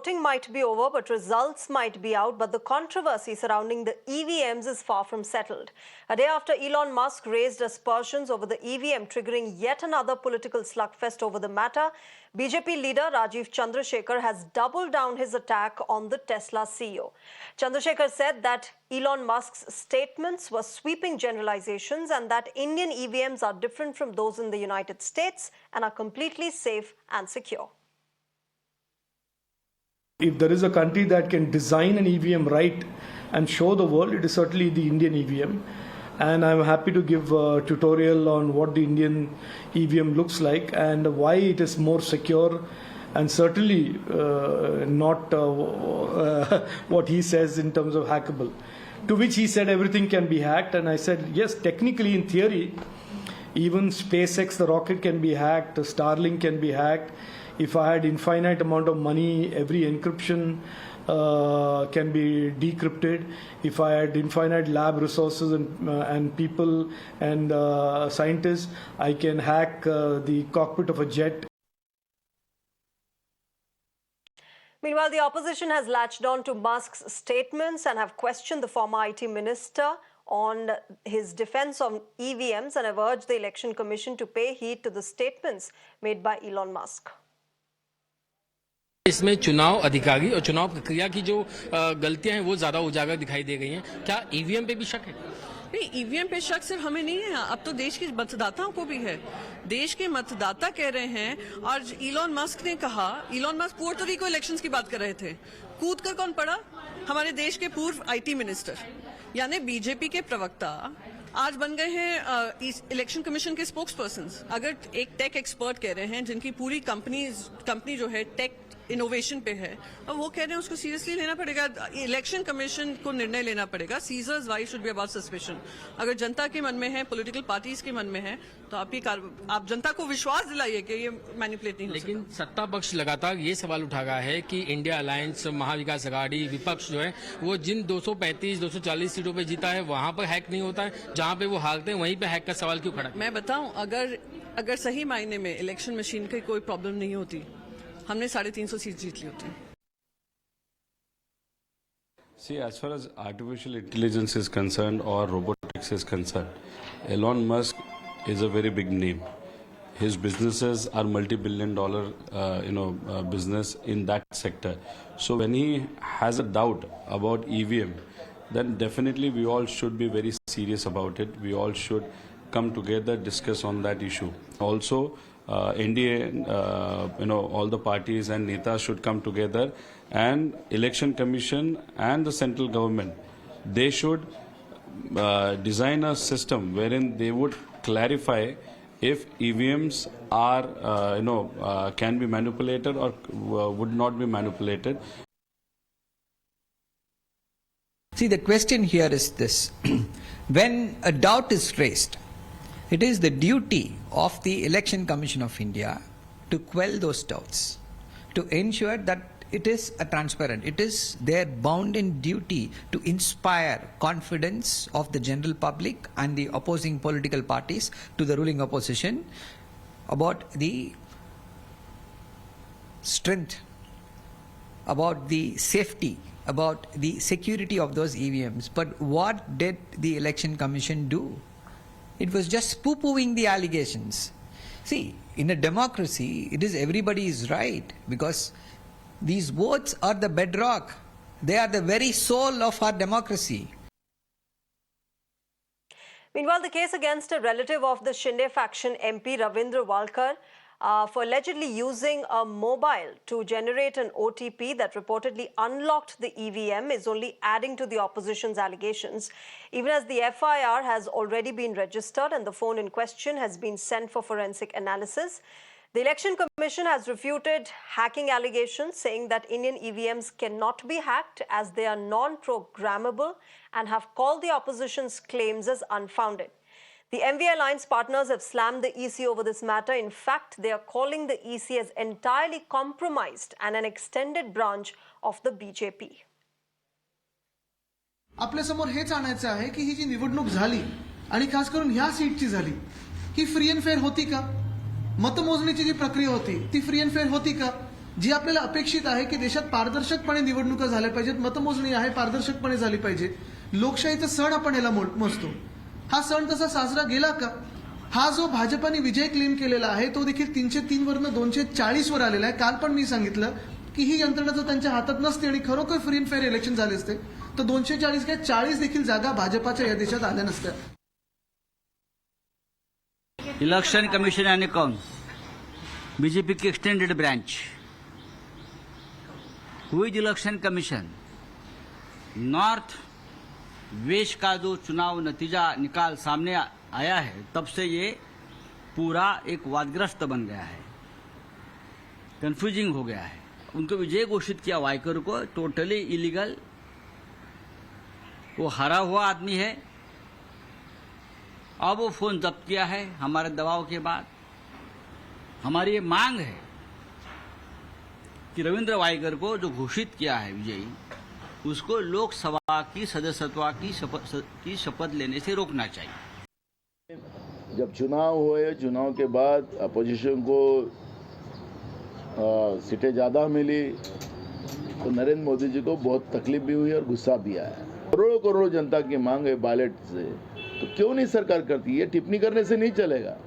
voting might be over, but results might be out. But the controversy surrounding the EVMs is far from settled. A day after Elon Musk raised aspersions over the EVM, triggering yet another political slugfest over the matter, BJP leader Rajiv Chandrasekhar has doubled down his attack on the Tesla CEO. Chandrasekhar said that Elon Musk's statements were sweeping generalizations and that Indian EVMs are different from those in the United States and are completely safe and secure. If there is a country that can design an EVM right and show the world, it is certainly the Indian EVM. And I'm happy to give a tutorial on what the Indian EVM looks like and why it is more secure and certainly not what he says in terms of hackable. To which he said everything can be hacked, and I said yes, technically in theory, even SpaceX, the rocket, can be hacked, Starlink can be hacked. If I had infinite amount of money, every encryption can be decrypted. If I had infinite lab resources and people and scientists, I can hack the cockpit of a jet. Meanwhile, the opposition has latched on to Musk's statements and have questioned the former IT minister on his defense of EVMs and have urged the Election Commission to pay heed to the statements made by Elon Musk. इसमें चुनाव अधिकारी और चुनाव प्रक्रिया की जो गलतियां हैं वो ज्यादा उजागर दिखाई दे गई हैं। क्या ईवीएम पे भी शक है? नहीं, ईवीएम पे शक सिर्फ हमें नहीं है, अब तो देश के मतदाताओं को भी है। देश के मतदाता कह रहे हैं, और इलॉन मस्क ने कहा, Elon Musk Puerto Rico elections की बात कर रहे थे, कूद कर कौन पड़ा? हमारे देश के पूर्व आईटी मिनिस्टर यानी बीजेपी के प्रवक्ता आज बन गए हैं इलेक्शन कमीशन के स्पोक्स पर्सन। अगर एक टेक एक्सपर्ट कह रहे हैं जिनकी पूरी कंपनी जो है टेक इनोवेशन पे है, और वो कह रहे हैं उसको सीरियसली लेना पड़ेगा। इलेक्शन कमीशन को निर्णय लेना पड़ेगा। Caesar's wife should be above suspicion. अगर जनता के मन में है, पॉलिटिकल पार्टीज के मन में है, तो आप जनता को विश्वास दिलाइए कि ये मैनिपुलेट नहीं हो सकता। लेकिन सत्ता पक्ष लगातार ये सवाल उठा रहा है कि इंडिया अलायंस, महाविकास अघाड़ी, विपक्ष जो है वो जिन 235-240 सीटों पे जीता है वहां पर हैक नहीं होता है, जहां पे वो हारते हैं वहीं पे हैक का सवाल क्यों खड़ा? मैं बताऊं, अगर सही मायने में इलेक्शन मशीन की कोई प्रॉब्लम नहीं होती, हमने 350 सीट जीत ली होती। See, as far as artificial intelligence is concerned or robotics is concerned, Elon Musk is a very big name. His businesses are multi-billion-dollar, business in that sector. So when he has a doubt about EVM, then definitely we all should be very serious about it. We all should come together, discuss on that issue. Also, NDA, all the parties and netas should come together, and Election Commission and the central government, they should design a system wherein they would clarify if EVMs are, can be manipulated or would not be manipulated. See, the question here is this. When a doubt is raised, it is the duty of the Election Commission of India to quell those doubts, to ensure that it is transparent. It is their bounden duty to inspire confidence of the general public and the opposing political parties to the ruling opposition about the strength, about the safety, about the security of those EVMs. But what did the Election Commission do? It was just poo-pooing the allegations. See, in a democracy, it is everybody's right, because these votes are the bedrock. They are the very soul of our democracy. Meanwhile, the case against a relative of the Shinde faction MP Ravindra Walkar for allegedly using a mobile to generate an OTP that reportedly unlocked the EVM is only adding to the opposition's allegations, even as the FIR has already been registered and the phone in question has been sent for forensic analysis. The Election Commission has refuted hacking allegations, saying that Indian EVMs cannot be hacked as they are non-programmable, and have called the opposition's claims as unfounded. The MV Alliance partners have slammed the EC over this matter. In fact, they are calling the EC as entirely compromised and an extended branch of the BJP. आपल्या समोर हेच आणायचं आहे की ही जी निवडणूक झाली आणि खास करून ह्या सीटची झाली, ही फ्री अँड फेअर होती का? मतमोजणीची जी प्रक्रिया होती ती फ्री अँड फेअर होती का? जी आपल्याला अपेक्षित आहे की देशात पारदर्शकपणे निवडणुका झाल्या पाहिजेत, मतमोजणी आहे पारदर्शकपणे झाली पाहिजे, लोकशाहीचा सण आपण याला मोजतो. हा सण तसा साजरा गेला का? हा जो भाजपाने विजय क्लेम केलेला आहे तो देखील 303 वरनं 240 वर आलेला आहे. काल पण मी सांगितलं की ही यंत्रणा जर त्यांच्या हातात नसते आणि खरोखर फ्री अँड फेअर इलेक्शन झाले असते तर 240 काय 40 देखील जागा भाजपाच्या या देशात आल्या नसत्या. इलेक्शन कमीशन यानी कौन? बीजेपी की एक्सटेंडेड ब्रांच. हुई इलेक्शन कमीशन नॉर्थ वेस्ट का जो चुनाव नतीजा निकाल सामने आया है तब से ये पूरा एक वादग्रस्त बन गया है, कंफ्यूजिंग हो गया है. उनको विजय घोषित किया वाइकर को, टोटली इलीगल. वो हारा हुआ आदमी है. अब वो फोन जब्त किया है हमारे दबाव के बाद. हमारी ये मांग है कि रविंद्र वाइकर को जो घोषित किया है विजयी, उसको लोकसभा की सदस्यत्व की शपथ लेने से रोकना चाहिए. जब चुनाव हुए, चुनाव के बाद अपोजिशन को सीटें ज़्यादा मिली तो नरेंद्र मोदी जी को बहुत तकलीफ भी हुई और गुस्सा भी आया. करोड़ों करोड़ों जनता की मांग है बैलेट से, तो क्यों नहीं सरकार करती? ये टिप्पणी करने से नहीं चलेगा.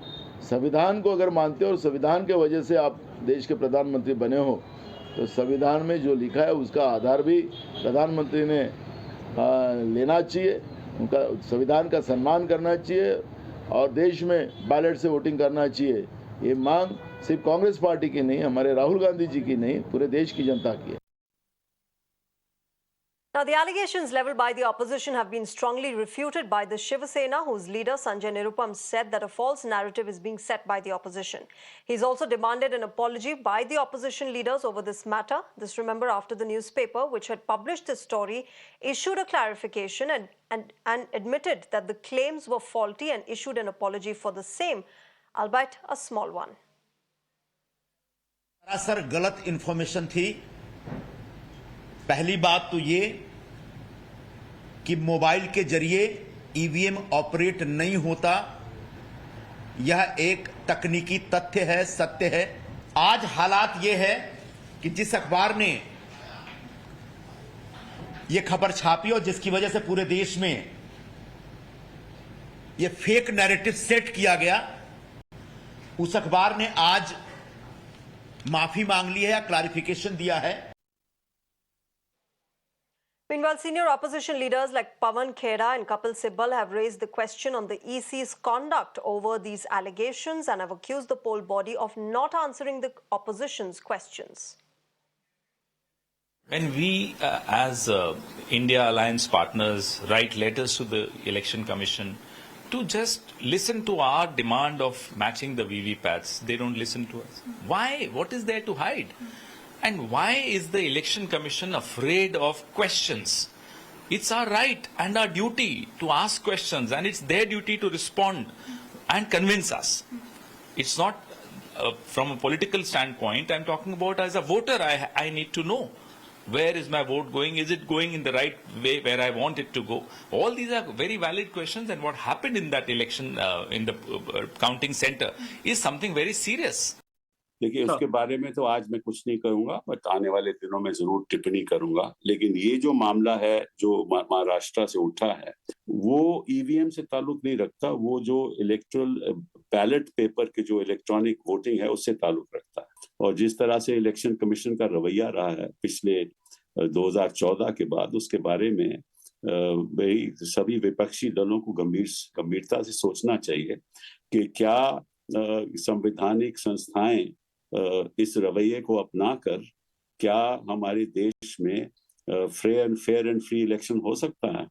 संविधान को अगर मानते हो और संविधान के वजह से आप देश के प्रधानमंत्री बने हो तो संविधान में जो लिखा है उसका आधार भी प्रधानमंत्री ने लेना चाहिए. उनका संविधान का सम्मान करना चाहिए और देश में बैलेट से वोटिंग करना चाहिए. ये मांग सिर्फ कांग्रेस पार्टी की नहीं, हमारे राहुल गांधी जी की नहीं, पूरे देश की जनता की है. Now, the allegations leveled by the opposition have been strongly refuted by the Shiv Sena, whose leader Sanjay Nirupam said that a false narrative is being set by the opposition. He's also demanded an apology by the opposition leaders over this matter. This, remember, after the newspaper, which had published this story, issued a clarification and admitted that the claims were faulty and issued an apology for the same, albeit a small one. सरासर गलत information थी. पहली बात तो ये कि mobile के जरिए ईवीएम ऑपरेट नहीं होता, यह एक तकनीकी तथ्य है, सत्य है. आज हालात ये है कि जिस अखबार ने ये खबर छापी और जिसकी वजह से पूरे देश में ये फेक नैरेटिव सेट किया गया, उस अखबार ने आज माफी मांग ली है या क्लैरिफिकेशन दिया है. Meanwhile, senior opposition leaders like Pawan Khera and Kapil Sibal have raised the question on the EC's conduct over these allegations and have accused the poll body of not answering the opposition's questions. When we, as India Alliance partners, write letters to the Election Commission to just listen to our demand of matching the VVPATs, they don't listen to us. Why? What is there to hide? And why is the Election Commission afraid of questions? It's our right and our duty to ask questions, and it's their duty to respond and convince us. It's not from a political standpoint. I'm talking about as a voter, I need to know. Where is my vote going? Is it going in the right way where I want it to go? All these are very valid questions, and what happened in that election in the counting center is something very serious. देखिए, उसके बारे में तो आज मैं कुछ नहीं करूंगा, बट आने वाले दिनों में जरूर टिप्पणी करूंगा. लेकिन ये जो मामला है जो महाराष्ट्र से उठा है, वो ईवीएम से ताल्लुक नहीं रखता. वो जो इलेक्ट्रल बैलेट पेपर के जो इलेक्ट्रॉनिक वोटिंग है उससे ताल्लुक रखता है. और जिस तरह से इलेक्शन कमीशन का रवैया रहा है पिछले 2014 के बाद, उसके बारे में सभी विपक्षी दलों को गंभीरता से सोचना चाहिए कि क्या संवैधानिक संस्थाएं इस रवैये को अपनाकर क्या हमारे देश में फेयर एंड फ्री इलेक्शन हो सकता है.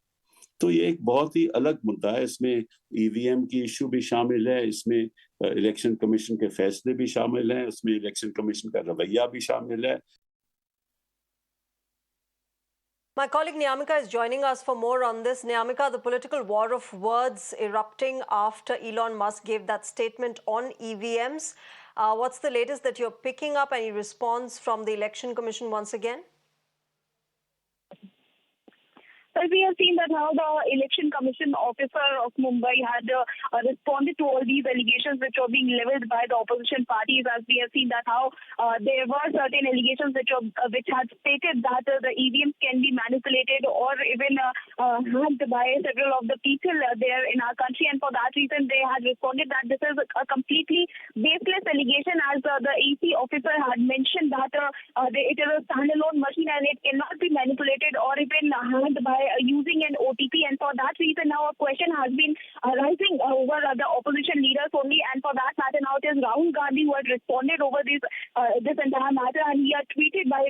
तो ये एक बहुत ही अलग मुद्दा है. इसमें ईवीएम की इश्यू भी शामिल है, इसमें इलेक्शन कमीशन के फैसले भी शामिल हैं, उसमें इलेक्शन कमीशन का रवैया भी शामिल है. My colleague Niyamika is joining us for more on this. Niyamika, the political war of words erupting after Elon Musk gave that statement on EVMs. What's the latest that you're picking up? Any response from the Election Commission once again? But we have seen that how the election commission officer of Mumbai had responded to all these allegations which were being leveled by the opposition parties, as we have seen that how there were certain allegations which had stated that the EVMs can be manipulated or even hacked by several of the people there in our country, and for that reason they had responded that this is a completely baseless allegation, as the EC officer had mentioned that it is a standalone machine and it cannot be manipulated or even hacked by using an OTP, and for that reason now a question has been arising over the opposition leaders only, and for that matter now it is Rahul Gandhi who had responded over this entire matter, and he had tweeted by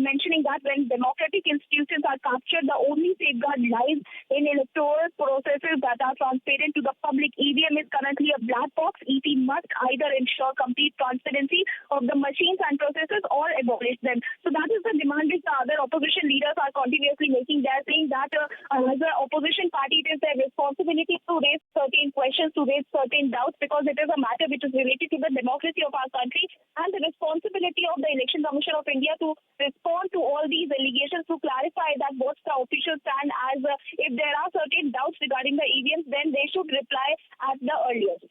mentioning that when democratic institutions are captured, the only safeguard lies in electoral processes that are transparent to the public. EVM is currently a black box. EC must either ensure complete transparency of the machines and processes or abolish them. So that is the demand which the other opposition leaders are continuously making. They are saying that as an opposition party, it is their responsibility to raise certain questions, to raise certain doubts, because it is a matter which is related to the democracy of our country, and the responsibility of the Election Commission of India to respond to all these allegations, to clarify that what's the official stand, as if there are certain doubts regarding the EVMs, then they should reply at the earliest.